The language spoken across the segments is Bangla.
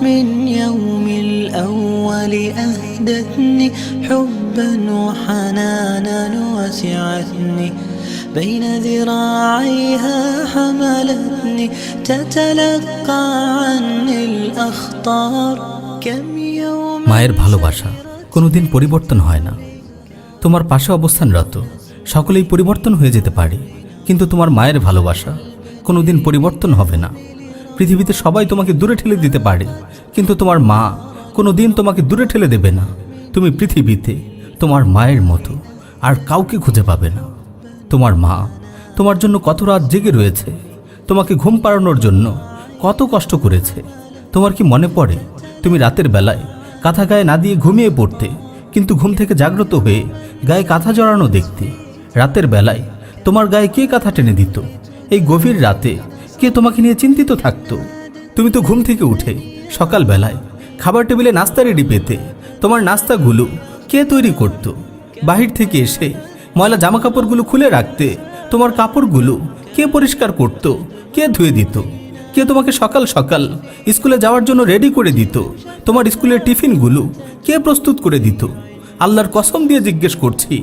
من يوم الأول أهدتني حبا وحنانا وسعتني بين ذراعيها حملتني تتلقى عني الأخطار كم يوم মায়ের ভালোবাসা কোনোদিন পরিবর্তন হয় না। তোমার পাশে অবস্থানরত সকলেই পরিবর্তন হয়ে যেতে পারে, কিন্তু তোমার মায়ের ভালোবাসা কোনোদিন পরিবর্তন হবে না। পৃথিবীতে সবাই তোমাকে দূরে ঠেলে দিতে পারে, কিন্তু তোমার মা কোনোদিন তোমাকে দূরে ঠেলে দেবে না। তুমি পৃথিবীতে তোমার মায়ের মতো আর কাউকে খুঁজে পাবে না। তোমার মা তোমার জন্য কত রাত জেগে রয়েছে, তোমাকে ঘুম পাড়ানোর জন্য কত কষ্ট করেছে। তোমার কি মনে পড়ে তুমি রাতের বেলায় কাঁথা গায়ে না দিয়ে ঘুমিয়ে পড়তে, কিন্তু ঘুম থেকে জাগ্রত হয়ে গায়ে কাঁথা জড়ানো দেখতে? রাতের বেলায় তোমার গায়ে কে কাঁথা টেনে দিত? এই গভীর রাতে কে তোমাকে নিয়ে চিন্তিত থাকতো? তুমি তো ঘুম থেকে উঠে সকাল বেলায় খাবার টেবিলে নাস্তা রেডি পেতে। তোমার নাস্তাগুলো কে তৈরি করত? বাহির থেকে এসে ময়লা জামা কাপড়গুলো খুলে রাখতে। তোমার কাপড়গুলো কে পরিষ্কার করত? কে ধুয়ে দিত? কে তোমাকে সকাল সকাল স্কুলে যাওয়ার জন্য রেডি করে দিত? তোমার স্কুলের টিফিনগুলো কে প্রস্তুত করে দিত? আল্লাহর কসম দিয়ে জিজ্ঞেস করছি,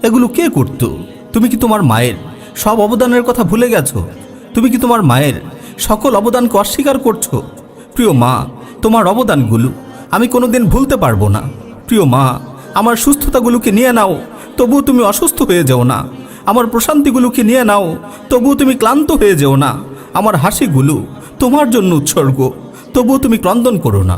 এগুলো কে করত? তুমি কি তোমার মায়ের সব অবদানের কথা ভুলে গেছো? তুমি কি তোমার মায়ের সকল অবদানকে অস্বীকার করছো? প্রিয় মা, তোমার অবদানগুলো আমি কোনোদিন ভুলতে পারবো না। প্রিয় মা, আমার সুস্থতাগুলোকে নিয়ে নাও, তবুও তুমি অসুস্থ হয়ে যেও না। আমার প্রশান্তিগুলোকে নিয়ে নাও, তবুও তুমি ক্লান্ত হয়ে যেও না। আমার হাসিগুলো তোমার জন্য উৎসর্গ, তবুও তুমি ক্রন্দন করো না।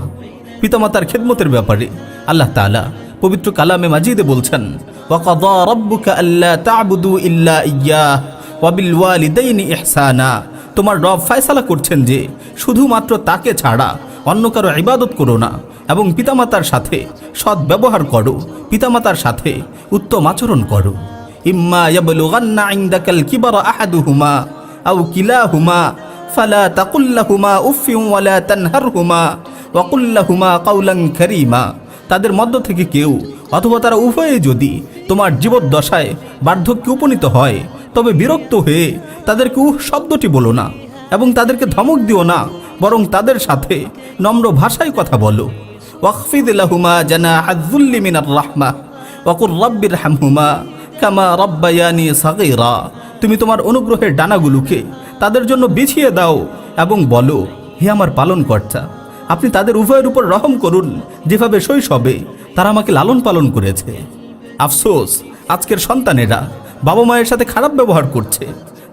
পিতামাতার খেদমতের ব্যাপারে আল্লাহ তাআলা পবিত্র কালামে মাজিদে বলছেন, ওয়াকাযা রাব্বুকা আল্লা তা'বুদু ইল্লা ইয়্যাহ ওয়া বিল ওয়ালিদাইনি ইহসানা। তোমার রব ফয়সালা করছেন যে শুধুমাত্র তাকে ছাড়া অন্য কারো ইবাদত করো না এবং পিতামাতার সাথে সৎ ব্যবহার করো, পিতামাতার সাথে উত্তম আচরণ করো। ইম্মা ইয়াবলুগান্না ইনদাকাল কিবারা আহাদুহুমা আও কিলাহুমা ফালা তাকুল লাহুমা উফফিন ওয়ালা তানহারহুমা ওয়া কুল লাহুমা কাওলান কারীমা। তাদের মধ্য থেকে কেউ অথবা তারা উভয়ে যদি তোমার জীবদ্দশায় বার্ধক্যে উপনীত হয়, তবে বিরক্ত হয়ে তাদেরকে শব্দটি বলো না এবং তাদেরকে ধমক দিও না, বরং তাদের সাথে নম্র ভাষায় কথা বলো। ওয়াখফিদ লাহুমা জানাহায যুল্লি মিনার রাহমাহ ওয়া কুর রাব্বিরহামহুমা কামা রাব্বায়ানি সাগীরা। তুমি তোমার অনুগ্রহের ডানাগুলোকে তাদের জন্য বিছিয়ে দাও এবং বলো, হে আমার পালনকর্তা, আপনি তাদের উভয়ের উপর রহম করুন, যেভাবে শৈশবে তারা আমাকে লালন পালন করেছে। আফসোস, আজকের সন্তানেরা বাবা মায়ের সাথে খারাপ ব্যবহার করছে,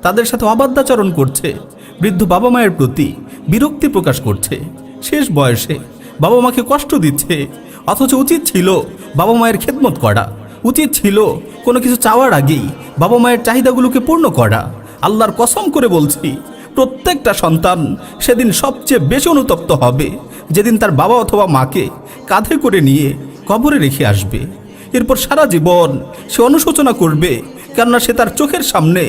তাদের সাথে অবাধ্যাচরণ করছে, বৃদ্ধ বাবা মায়ের প্রতি বিরক্তি প্রকাশ করছে, শেষ বয়সে বাবা মাকে কষ্ট দিচ্ছে। অথচ উচিত ছিল বাবা মায়ের খেদমত করা, উচিত ছিল কোনো কিছু চাওয়ার আগেই বাবা মায়ের চাহিদাগুলোকে পূর্ণ করা। আল্লাহর কসম করে বলছি, প্রত্যেকটা সন্তান সেদিন সবচেয়ে বেশি অনুতপ্ত হবে যেদিন তার বাবা অথবা মাকে কাঁধে করে নিয়ে কবরে রেখে আসবে। এরপর সারা জীবন সে অনুশোচনা করবে, কেননা সে তার চোখের সামনে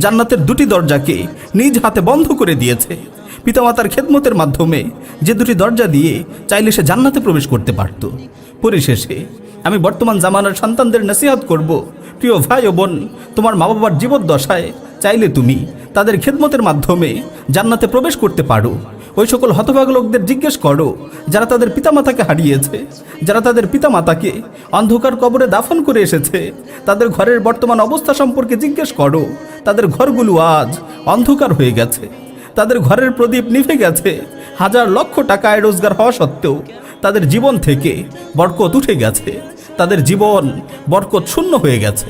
জান্নাতের দুটি দরজাকে নিজ হাতে বন্ধ করে দিয়েছে। পিতামাতার খেদমতের মাধ্যমে যে দুটি দরজা দিয়ে চাইলে সে জান্নাতে প্রবেশ করতে পারত। পরিশেষে আমি বর্তমান জামানার সন্তানদের নসিহত করব, প্রিয় ভাই ও বোন, তোমার মা বাবার জীবদ্দশায় চাইলে তুমি তাদের খেদমতের মাধ্যমে জান্নাতে প্রবেশ করতে পারো। ওই সকল হতভাগ লোকদের জিজ্ঞেস করো যারা তাদের পিতামাতাকে হারিয়েছে, যারা তাদের পিতামাতাকে অন্ধকার কবরে দাফন করে এসেছে। তাদের ঘরের বর্তমান অবস্থা সম্পর্কে জিজ্ঞেস করো। তাদের ঘরগুলো আজ অন্ধকার হয়ে গেছে, তাদের ঘরের প্রদীপ নিভে গেছে। হাজার লক্ষ টাকায় রোজগার হওয়া সত্ত্বেও তাদের জীবন থেকে বরকত উঠে গেছে, তাদের জীবন বরকত শূন্য হয়ে গেছে।